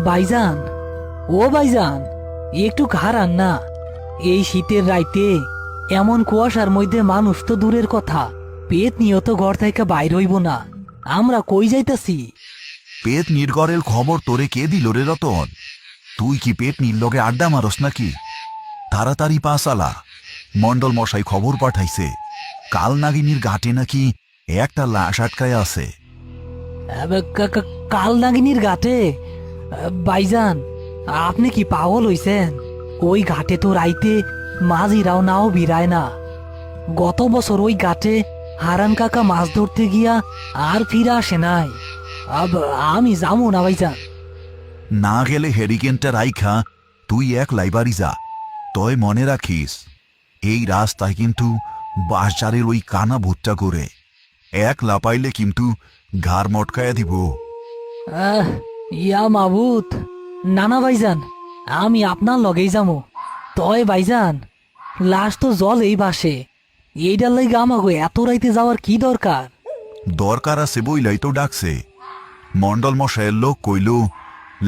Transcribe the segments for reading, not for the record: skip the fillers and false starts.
ভাইজান, ও ভাইজান, একটু খারান না। এই শীতের রাইতে এমন কুয়াশার মধ্যে মানুষ তো দূরের কথা, পেট নিয়ে তো ঘর থেকে বাইর হইব না। আমরা কই যাইতাছি? পেট নির্গরের খবর তোরে কে দিল রে রতন? তুই কি পেট নির লগে আড্ডা মারস নাকি? তাড়াতাড়ি পাসালা, মন্ডল মশাই খবর পাঠাইছে কাল নাগিনীর ঘাটে নাকি একটা লাশ আটকায় আছে। কাল নাগিনীর ঘাটে? ভাইজান, আপনি কি পাগল হইছেন? ওই ঘাটে তো রাইতে মাঝিরাও নাও ভিড়ায় না। গত বছর ওই ঘাটে হারান কাকা মাছ ধরতে গিয়া আর ফিরে আসে নাই। আমি যাবো না ভাইজান। না গেলে হেরিকেনটা রাইখা তুই এক লাইবারি যা। তয় মনে রাখিস, এই রাস্তায় কিন্তু বাঁশঝাড়ের ওই কানা ভুট্টা করে এক লাপাইলে কিন্তু ঘাড় মটকায়া দিব। ইয়া মাবুত, নানা ভাইজান, আমি আপনার লগেই যাবো। তয় ভাইজান, লাশ তো জলেই ভাসে, এইটার লাগে আমাকে এত রাইতে যাওয়ার কি দরকার? দরকার আছে বইলাই তো ডাকছে। মন্ডল মশাইয়ের লোক কইল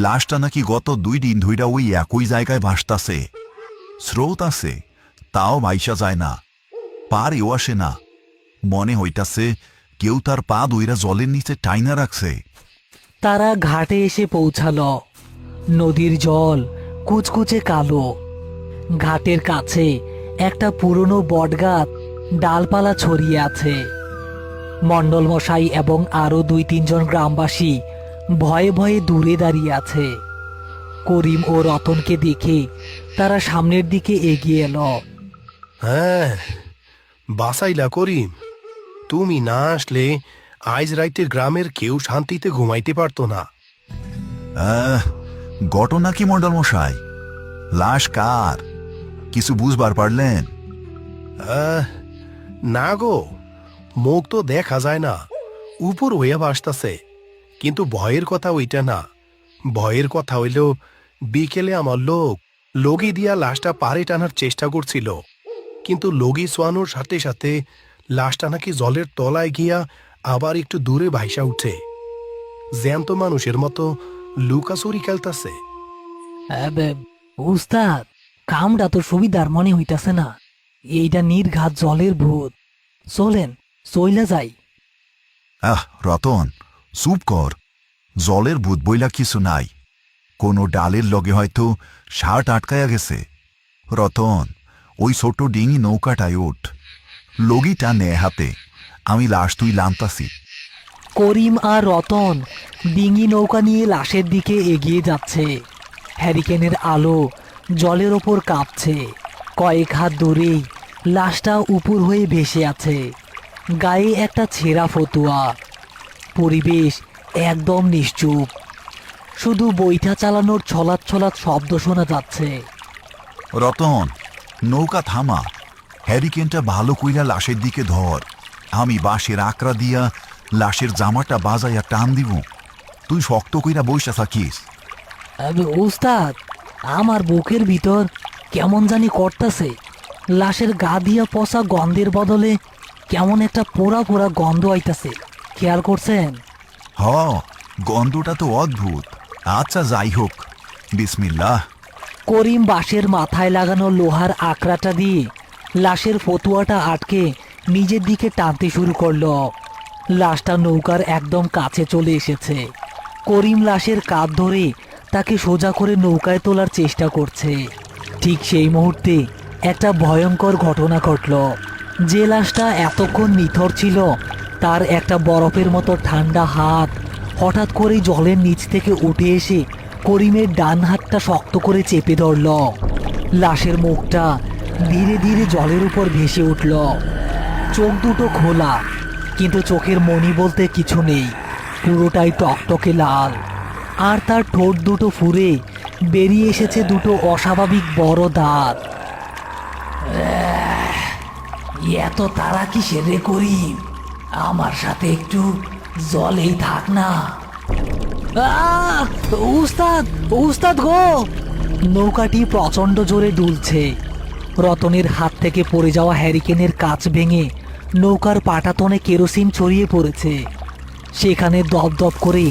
লাশটা নাকি গত 2 দিন ধইরা ওই একই জায়গায় ভাসতাছে। স্রোত আছে, তাও ভাইসা যায় না, পারেও আসে না। মনে হইতাছে কেউ তার পা দইরা জলের নিচে টাইনা রাখছে। তারা ঘাটে এসে পৌঁছালো। নদীর জল কুচকুচে কালো। ঘাটের কাছে একটা পুরনো বটগাছ ডালপালা ছড়িয়ে আছে। মন্ডল মশাই এবং আরো 2-3 জন গ্রামবাসী ভয়ে ভয়ে দূরে দাঁড়িয়ে আছে। করিম ও রতনকে দেখে তারা সামনের দিকে এগিয়ে এলো। হ্যাঁ, বাসাইলা করিম, তুমি না আসলে আজ রাইতে গ্রামের কেউ শান্তিতে ঘুমাইতে পারতো না। ঘটনা কি মন্ডল মশাই? লাশ কার? কিছু বুঝবার পারলেন? না গো, মুখ তো দেখা যায় না, উপর হইয়া ভাসতাছে। কিন্তু ভয়ের কথা ওইটা না। ভয়ের কথা হইল বিকেলে আমার লগি দিয়া লাশটা পারে টানার চেষ্টা করছিল, কিন্তু লগি সোয়ানোর সাথে সাথে লাশটা নাকি জলের তলায় গিয়া আবার একটু দূরে ভাইসা উঠে, জ্যান্ত মানুষের মতো লুকাচুরি খেলতাছে। উস্তাদ, কামটা তো সুবিধার মনে হইতাছে না। এইটা নির্ঘাত জলের ভূত। চলেন, চইলা যাই। রতন, চুপ কর। জলের ভূত বইলা কিছু নাই। কোনো ডালের লগে হয়তো শার্ট আটকায়া গেছে। রতন, ওই ছোট ডিঙি নৌকাটায় ওঠ, লগিটা নে হাতে, আমি লাশ তুই লামতাছি। করিম আর রতন ডিঙি নৌকা নিয়ে লাশের দিকে এগিয়ে যাচ্ছে। হ্যারিকেনের আলো জলের ওপর কাঁপছে। কয়েক হাত দূরেই লাশটা উপর হয়ে ভেসে আছে, গায়ে একটা ছেঁড়া ফতুয়া। পরিবেশ একদম নিশ্চুপ, শুধু বৈঠা চালানোর ছলাৎ ছলাৎ শব্দ শোনা যাচ্ছে। রতন, নৌকা থামা, হ্যারিকেনটা ভালো কইরা লাশের দিকে ধর। আমি বাঁশের আকড়া দিয়া লাশের জামাটা বাজাইয়া টান দিব, তুই শক্ত কইরা বইসা থাকিস। উস্তাদ, আমার বুকের ভিতর কেমন জানি করতেছে। লাশের গা দিয়া পচা গন্ধের বদলে কেমন একটা পোড়া পোড়া গন্ধ আইতাছে, খেয়াল করছেন? হ, গন্ধটা তো অদ্ভুত। আচ্ছা যাই হোক, বিসমিল্লাহ। করিম বাঁশের মাথায় লাগানো লোহার আকড়াটা দিয়ে লাশের ফতুয়াটা আটকে নিজের দিকে টানতে শুরু করলো। লাশটা নৌকার একদম কাছে চলে এসেছে। করিম লাশের কাঁধ ধরে তাকে সোজা করে নৌকায় তোলার চেষ্টা করছে। ঠিক সেই মুহূর্তে একটা ভয়ঙ্কর ঘটনা ঘটল। যে লাশটা এতক্ষণ নিথর ছিল, তার একটা বরফের মতো ঠান্ডা হাত হঠাৎ করেই জলের নিচ থেকে উঠে এসে করিমের ডান হাতটা শক্ত করে চেপে ধরল। লাশের মুখটা ধীরে ধীরে জলের উপর ভেসে উঠল। চোখ দুটো খোলা, কিন্তু চোখের মণি বলতে কিছু নেই, পুরোটাই টকটকে লাল। আর তার ঠোঁট দুটো ফুঁড়ে বেরিয়ে এসেছে দুটো অস্বাভাবিক বড় দাঁত। এত তারা কিসের রে করিম? আমার সাথে একটু জলেই থাক না। উস্তাদ, উস্তাদ গো! নৌকাটি প্রচন্ড জোরে দুলছে। রতনের হাত থেকে পড়ে যাওয়া হ্যারিকেনের কাঁচ ভেঙে নৌকার পাটাতনে কেরোসিন ছড়িয়ে পড়েছে। সেখানে দপদপ করে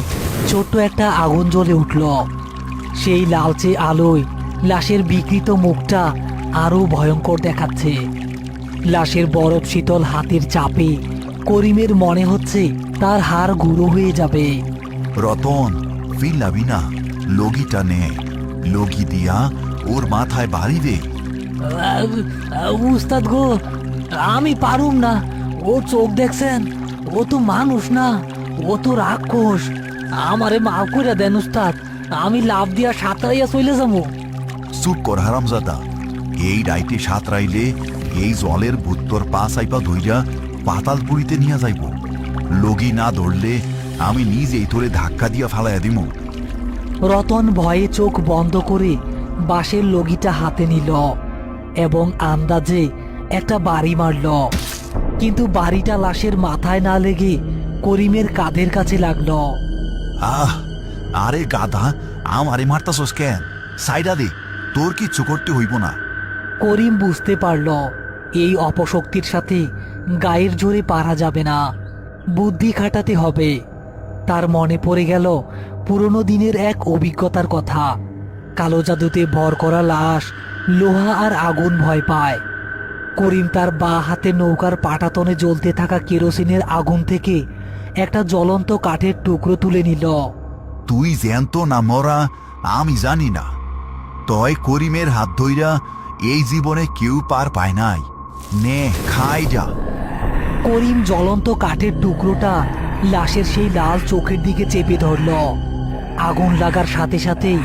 ছোট্ট একটা আগুন জ্বলে উঠল। সেই লালচে আলোয় লাশের বিকৃত মুখটা আরো ভয়ঙ্কর দেখাচ্ছে। লাশের বরফ শীতল হাতের চাপে করিমের মনে হচ্ছে তার হাড় গুঁড়ো হয়ে যাবে। রতন ফিল্লাবি না, লগিটা নে, লগি দিয়া ওর মাথায় বাড়ি দে। উস্তাদ গো, আমি পারুম না। ও চোখ দেখছেন, ও তো মানুষ না, ও তো রাক্ষস। আমারে মাফ করে দেন উস্তাদ, আমি লাভ দিয়া সাঁতরাইয়া চলে যাবো। চুপ কর হারামজাদা, এই রাইতে সাঁতরাইলে এই জলের ভুত্তর পা চাইপা ধইরা পাতালপুরিতে নিয়ে যাইব। লগি না ধরলে আমি নিজেই তোরে ধাক্কা দিয়া ফালাইয়া দিমু। রতন ভয়ে চোখ বন্ধ করে বাঁশের লগিটা হাতে নিল এবং আন্দাজে একটা বাড়ি মারল। কিন্তু বাড়িটা লাশের মাথায় না লেগে করিমের কাঁধের কাছে লাগলো। আহ, আরে গাধা, আমারে মারতাছস কেন? সাইডা দে, তোর কিচ্ছু করতে হইব না। করিম বুঝতে পারল এই অপশক্তির সাথে গায়ের জোরে পারা যাবে না, বুদ্ধি খাটাতে হবে। তার মনে পড়ে গেল পুরনো দিনের এক অভিজ্ঞতার কথা। কালো জাদুতে ভর করা লাশ লোহা আর আগুন ভয় পায়। করিম তার বাঁ হাতে নৌকার পাটাতনে জ্বলতে থাকা কেরোসিনের আগুন থেকে একটা জ্বলন্ত কাঠের টুকরো তুলে নিল। তুই জ্যান্ত না মরা আমি জানি না, তয় করিমের হাত ধইরা এই জীবনে কেউ পার পায় নাই। নে, খাই যা। করিম জ্বলন্ত কাঠের টুকরোটা লাশের সেই লাল চোখের দিকে চেপে ধরল। আগুন লাগার সাথে সাথেই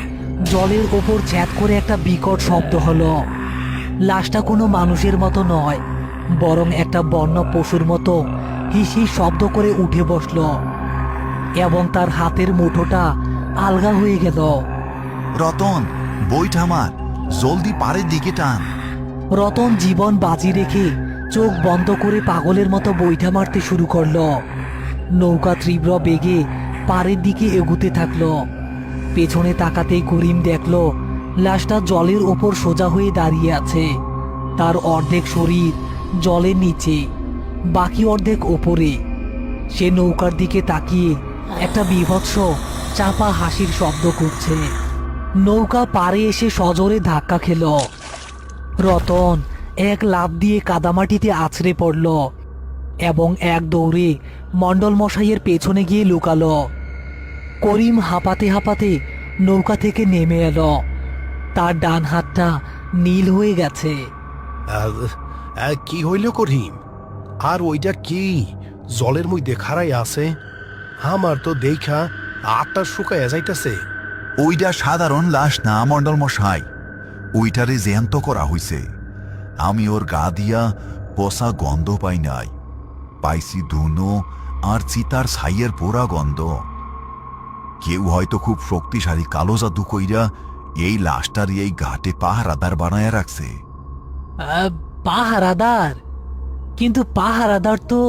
জলের ওপর ছ্যাদ করে একটা বিকট শব্দ হলো। লাশটা কোনো মানুষের মতো নয়, বরং একটা বন্য পশুর মতো হিস হিস শব্দ করে উঠে বসল এবং তার হাতের মুঠোটা আলগা হয়ে গেল। রতন, বইটা আমার, জলদি পাড়ের দিকে টান। রতন জীবন বাজি রেখে চোখ বন্ধ করে পাগলের মতো বৈঠা মারতে শুরু করলো। নৌকা তীব্র বেগে পাড়ের দিকে এগুতে থাকলো। পেছনে তাকাতেই করিম দেখলো লাশটা জলের ওপর সোজা হয়ে দাঁড়িয়ে আছে। তার অর্ধেক শরীর জলের নিচে, বাকি অর্ধেক ওপরে। সে নৌকার দিকে তাকিয়ে একটা বীভৎস চাপা হাসির শব্দ করছে। নৌকা পাড়ে এসে সজোরে ধাক্কা খেল। রতন এক লাফ দিয়ে কাদামাটিতে আছড়ে পড়ল এবং এক দৌড়ে মণ্ডল মশাইয়ের পেছনে গিয়ে লুকালো। করিম হাঁপাতে হাঁপাতে নৌকা থেকে নেমে এলো। তার ডান হাতটা নীল হয়ে গেছে। কি হইল করিম? আর ওইটা কি জলের মধ্যে খাড়াই আছে? আমার তো দেখা আটটা শুকাইয়া যাইতেছে। ওইটা সাধারণ লাশ না মণ্ডল মশাই, ওইটারে জ্যান্ত করা হইছে। আমি ওর গা দিয়া পচা গন্ধ পাই নাই, পাইছি ধুনো আর চিতার ছাইয়ের পোড়া গন্ধ। কেউ হয়তো খুব শক্তিশালী কালো জাদু কইরা এই লাশটার এই ঘাটে পাহারাদার বানায়া রাখছে। পাহারাদার? কিন্তু পাহারাদার তো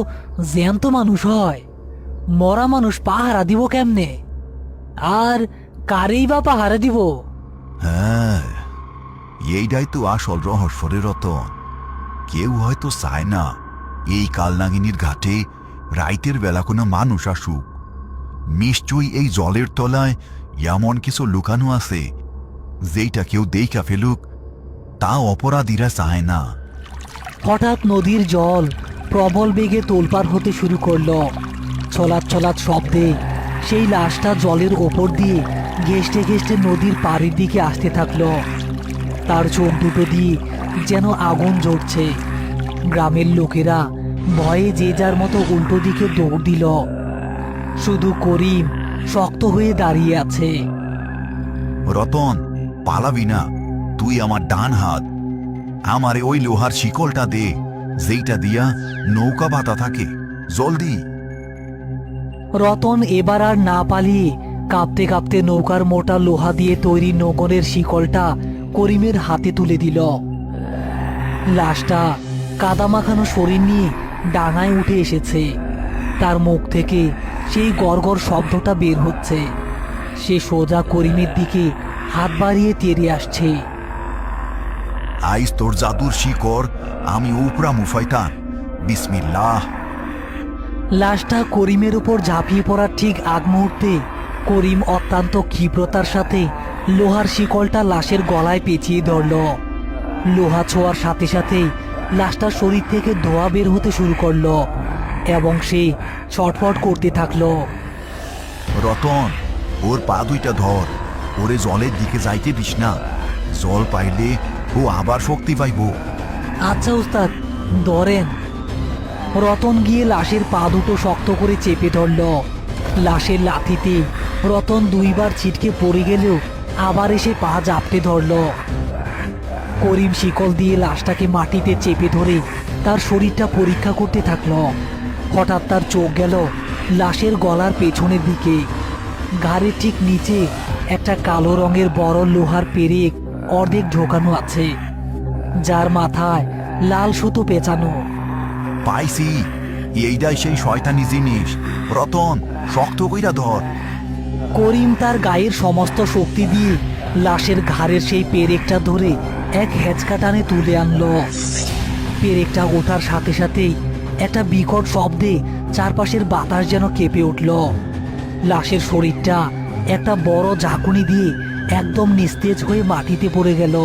জ্যান্ত মানুষ হয়, মরা মানুষ পাহারা দিব কেমনে? আর কারেই বা পাহারা দিব? হ্যাঁ, এইটাই তো আসল রহস্য রে রতন। কেউ হয়তো চায় না এই কালনাগিনীর ঘাটে রাইতের বেলা কোনো মানুষ আসুক। নিশ্চয়ই এই জলের তলায় এমন কিছু লুকানো আছে যেইটা কেউ দেখা ফেলুক, তা অপরাধীরা চায় না। হঠাৎ নদীর জল প্রবল বেগে তোলপাড় হতে শুরু করলো। ছলাৎ ছলাৎ শব্দে সেই লাশটা জলের ওপর দিয়ে ঘেঁষতে ঘেঁষতে নদীর পাড়ের দিকে আসতে থাকলো। তার চোখ দুটো দিয়ে যেন আগুন জ্বলছে। গ্রামের লোকেরা ভয়ে যে যার মতো উল্টো দিকে দৌড় দিল। শুধু করিম শক্ত হয়ে দাঁড়িয়ে আছে। রতন, পালাবি না, তুই আমার ডান হাত। আমারে ওই লোহার শিকলটা দে, যেইটা দিয়া নৌকা বাতা থাকে। জলদি। রতন এবার আর না পালিয়ে কাঁপতে কাঁপতে নৌকার মোটা লোহা দিয়ে তৈরি নৌকোনের শিকলটা করিমের হাতে তুলে দিল। লাশটা কাদামাখানো শরীর নিয়ে ডাঙায় উঠে এসেছে। তার মুখ থেকে সেই গড়গড় শব্দটা বের হচ্ছে। সে সোজা করিমের দিকে হাত বাড়িয়ে তেড়ে আসছে। আইস তোর জাদুর শিকড় আমি উপরা মুফাইতান। বিসমিল্লাহ। লাশটা করিমের উপর ঝাঁপিয়ে পড়ার ঠিক আগ মুহূর্তে করিম অত্যন্ত ক্ষিপ্রতার সাথে লোহার শিকলটা লাশের গলায় পেঁচিয়ে ধরল। লোহা ছোঁয়ার সাথে সাথেই লাশটার শরীর থেকে ধোঁয়া বের হতে শুরু করলো এবং সে ছটফট করতে থাকলো। রতন, ওর পা দুইটা ধর, ওরে জলের দিকে যাইতে দিস না। জল পাইলে ও আবার শক্তি পাইব। আচ্ছা উস্তাদ, ধরেন। রতন গিয়ে লাশের পা দুটো শক্ত করে চেপে ধরল। লাশের লাথিতে রতন দুইবার ছিটকে পড়ে গেলেও আবার এসে পা জাপটে ধরল। করিম শিকল দিয়ে লাশটাকে মাটিতে চেপে ধরে তার শরীরটা পরীক্ষা করতে থাকলো। হঠাৎ তার চোখ গেল লাশের গলার পেছনের দিকে। ঘাড়ের ঠিক নিচে একটা কালো রঙের বড় লোহার পেরেক অর্ধেক ঢোকানো আছে, যার মাথায় লাল সুতো পেঁচানো। পাইছি, এইটাই সেই শয়তানি জিনিস। রতন, শক্ত কইরা ধর। করিম তার গায়ের সমস্ত শক্তি দিয়ে লাশের ঘাড়ের সেই পেরেকটা ধরে এক হেঁচকা টানে তুলে আনলো। পেরেকটা ওঠার সাথে সাথেই একটা বিকট শব্দে চারপাশের বাতাস যেন কেঁপে উঠল। লাশের শরীরটা একটা বড় ঝাঁকুনি দিয়ে একদম নিস্তেজ হয়ে মাটিতে পড়ে গেল।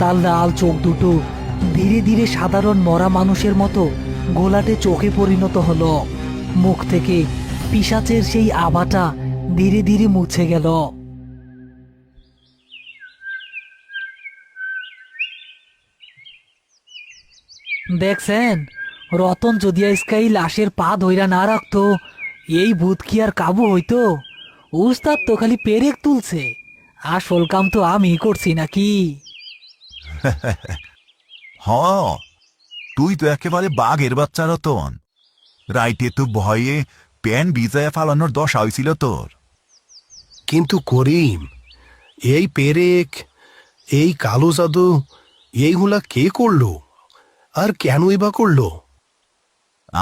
তার লাল চোখ দুটো ধীরে ধীরে সাধারণ মরা মানুষের মতো ঘোলাটে চোখে পরিণত হলো। মুখ থেকে পিশাচের সেই আভাটা ধীরে ধীরে মুছে গেল। দেখছেন, রতন যদি আজকে এই লাশের পা ধইরা না রাখতো, এই ভূত কি আর কাবু হইতো? উস্তাদ তো খালি পেরেক তুলছে, আসল কাম তো আমি করছি নাকি? হ, তুই তো একেবারে বাঘের বাচ্চা রতন। রাইতে তো ভয়ে প্যান ভিজায়া ফালানোর দশা হয়েছিল তোর। কিন্তু করিম, এই পেরেক, এই কালো জাদু, এইগুলা কে করলো আর কেনই বা করলো?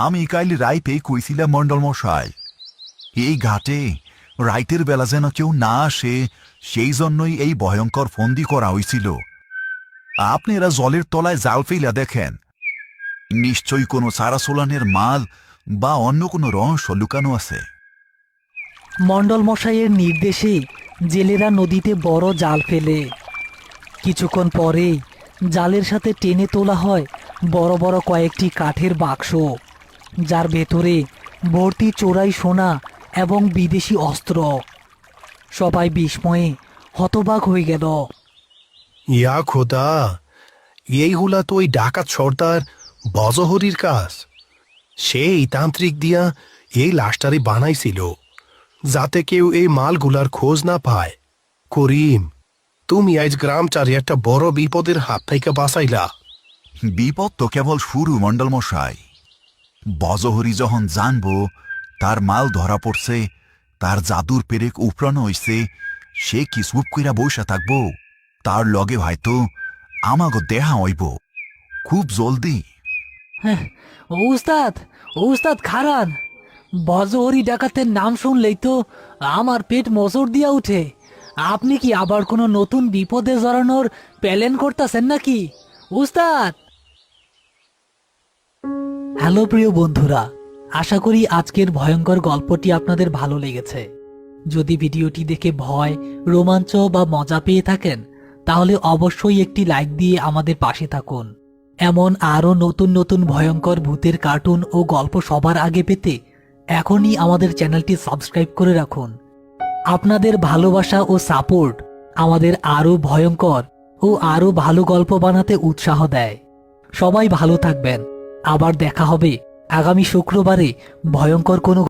আমি কাইল রাইতে কইছিলাম মন্ডল মশাই, এই ঘাটে রাইতের বেলা যেন কেউ না আসে, সেই জন্যই এই ভয়ঙ্কর ফন্দি করা হয়েছিল। আপনারা জলের তলায় জাল ফেলা দেখেন, নিশ্চয়ই কোনো সারাসোলানের মাল বা অন্য কোনো রহস্য লুকানো আছে। মণ্ডল মশাইয়ের নির্দেশে জেলেরা নদীতে বড় জাল ফেলে। কিছুক্ষণ পরেই জালের সাথে টেনে তোলা হয় বড় বড় কয়েকটি কাঠের বাক্স, যার ভেতরে ভর্তি চোরাই সোনা এবং বিদেশি অস্ত্র। সবাই বিস্ময়ে হতবাক হয়ে গেল। ইয়া খোদা, এইগুলা তো ওই ডাকাত সর্দার বজহরির কাজ। সেই তান্ত্রিক দিয়া এই লাশটারি বানাইছিল, যাতে কেউ এই মালগুলার খোঁজ না পায়। করিম, তুমি আজ গ্রামচারি একটা বড় বিপদের হাত থেকে বাঁচাইলা। বিপদ তো কেবল শুরু মন্ডল মশাই। বজহরি যখন জানবো তার মাল ধরা পড়ছে, তার জাদুর পেরেক উপরানো হইছে, সে কি চুপ কইরা বসে থাকবো? তার লগে হয়তো আমাগো দেহা হইব খুব জলদি। হ্যাঁ, উস্তাদ, উস্তাদ খারান। বজহরি ডাকাতের নাম শুনলেই তো আমার পেট মোচড় দিয়া উঠে। আপনি কি আবার কোনো নতুন বিপদে জড়ানোর প্ল্যান করতেছেন নাকি উস্তাদ? হ্যালো প্রিয় বন্ধুরা, আশা করি আজকের ভয়ঙ্কর গল্পটি আপনাদের ভালো লেগেছে। যদি ভিডিওটি দেখে ভয়, রোমাঞ্চ বা মজা পেয়ে থাকেন, তাহলে অবশ্যই একটি লাইক দিয়ে আমাদের পাশে থাকুন। এমন আরও নতুন নতুন ভয়ঙ্কর ভূতের কার্টুন ও গল্প সবার আগে পেতে এখনই আমাদের চ্যানেলটি সাবস্ক্রাইব করে রাখুন। আপনাদের ভালোবাসা ও সাপোর্ট আমাদের আরও ভয়ঙ্কর ও আরও ভালো গল্প বানাতে উৎসাহ দেয়। সবাই ভালো থাকবেন। আবার দেখা হবে আগামী শুক্রবারে ভয়ঙ্কর কোনো